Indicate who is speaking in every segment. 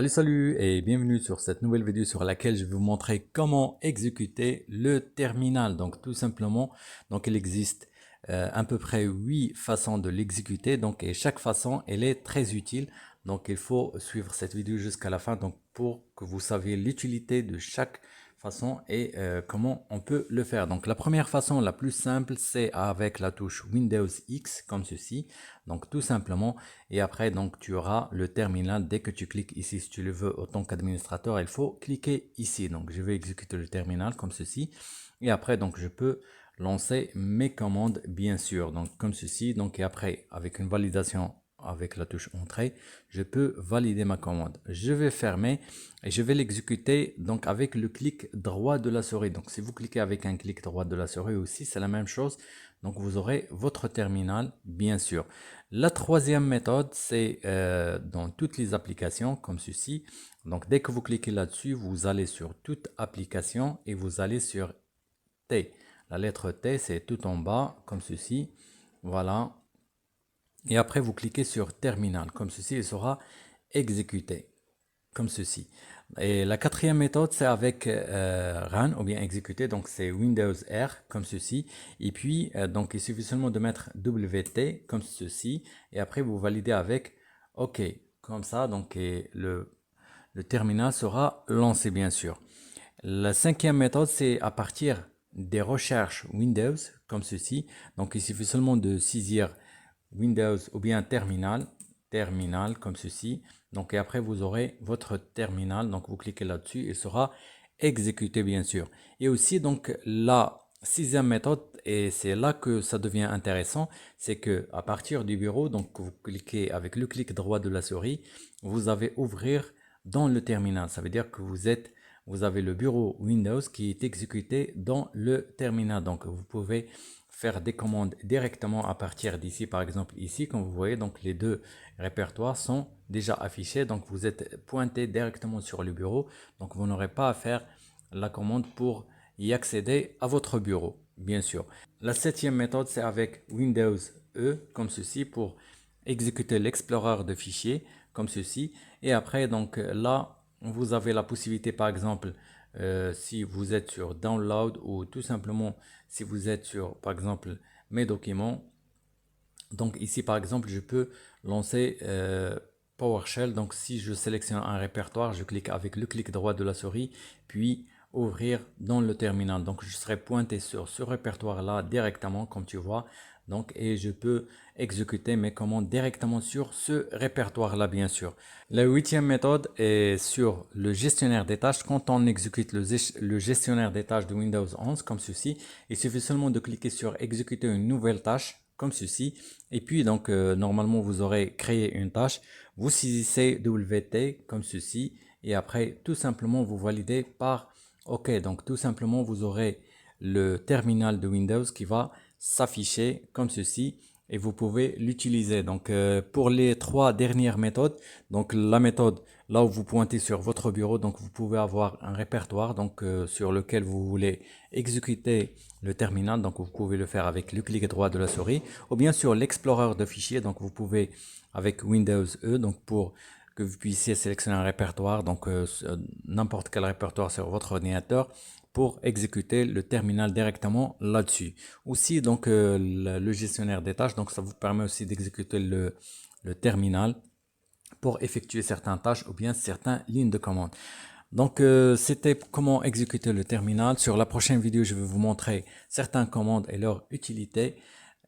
Speaker 1: Salut et bienvenue sur cette nouvelle vidéo sur laquelle je vais vous montrer comment exécuter le terminal. Donc tout simplement, il existe à peu près 8 façons de l'exécuter. Et chaque façon, elle est très utile. Donc il faut suivre cette vidéo jusqu'à la fin pour que vous sachiez l'utilité de chaque façon et comment on peut le faire. Donc la première façon, la plus simple, c'est avec la touche Windows X comme ceci. Donc tout simplement, et après tu auras le terminal. Dès que tu cliques ici, si tu le veux en tant qu'administrateur, il faut cliquer ici. Donc je vais exécuter le terminal comme ceci et après je peux lancer mes commandes bien sûr, donc comme ceci. Et après, avec une validation avec la touche entrée, je peux valider ma commande. Je vais fermer et je vais l'exécuter avec le clic droit de la souris. Donc si vous cliquez avec un clic droit de la souris aussi, c'est la même chose. Donc vous aurez votre terminal bien sûr. La troisième méthode, c'est dans toutes les applications comme ceci. Donc dès que vous cliquez là-dessus, vous allez sur toute application et vous allez sur T. La lettre T, c'est tout en bas comme ceci. Voilà. Et après, vous cliquez sur terminal comme ceci, il sera exécuté comme ceci. Et la quatrième méthode, c'est avec run ou bien exécuter. Donc c'est Windows R comme ceci. Et puis il suffit seulement de mettre WT comme ceci. Et après vous validez avec OK comme ça. Et le terminal sera lancé bien sûr. La cinquième méthode, c'est à partir des recherches Windows comme ceci. Donc il suffit seulement de saisir Windows ou bien terminal comme ceci. Et après vous aurez votre terminal. Donc vous cliquez là-dessus, il sera exécuté bien sûr. Et aussi la sixième méthode, et c'est là que ça devient intéressant, c'est que à partir du bureau, vous cliquez avec le clic droit de la souris, vous avez ouvrir dans le terminal. Ça veut dire que vous avez le bureau Windows qui est exécuté dans le terminal. Donc vous pouvez faire des commandes directement à partir d'ici. Par exemple ici, comme vous voyez, les deux répertoires sont déjà affichés. Donc vous êtes pointé directement sur le bureau. Donc vous n'aurez pas à faire la commande pour y accéder à votre bureau, bien sûr. La septième méthode, c'est avec Windows E, comme ceci, pour exécuter l'explorer de fichiers, comme ceci. Et après, là, vous avez la possibilité, par exemple, si vous êtes sur Download ou tout simplement si vous êtes sur, par exemple, mes documents. Donc ici, par exemple, je peux lancer PowerShell. Donc si je sélectionne un répertoire, je clique avec le clic droit de la souris, puis ouvrir dans le terminal. Donc je serai pointé sur ce répertoire là directement comme tu vois. Et je peux exécuter mes commandes directement sur ce répertoire là bien sûr. La huitième méthode est sur le gestionnaire des tâches. Quand on exécute le gestionnaire des tâches de Windows 11 comme ceci, il suffit seulement de cliquer sur exécuter une nouvelle tâche comme ceci. Et puis normalement vous aurez créé une tâche, vous saisissez WT comme ceci et après tout simplement vous validez par OK. Donc tout simplement vous aurez le terminal de Windows qui va s'afficher comme ceci et vous pouvez l'utiliser. Pour les trois dernières méthodes, la méthode là où vous pointez sur votre bureau, vous pouvez avoir un répertoire sur lequel vous voulez exécuter le terminal. Vous pouvez le faire avec le clic droit de la souris ou bien sur l'explorer de fichiers. Vous pouvez avec Windows E pour que vous puissiez sélectionner un répertoire, n'importe quel répertoire sur votre ordinateur pour exécuter le terminal directement là-dessus. Aussi le gestionnaire des tâches, ça vous permet aussi d'exécuter le terminal pour effectuer certaines tâches ou bien certaines lignes de commande. C'était comment exécuter le terminal. Sur la prochaine vidéo, je vais vous montrer certaines commandes et leur utilité.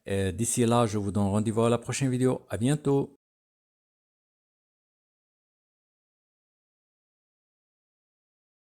Speaker 1: D'ici là, je vous donne rendez-vous à la prochaine vidéo. À bientôt.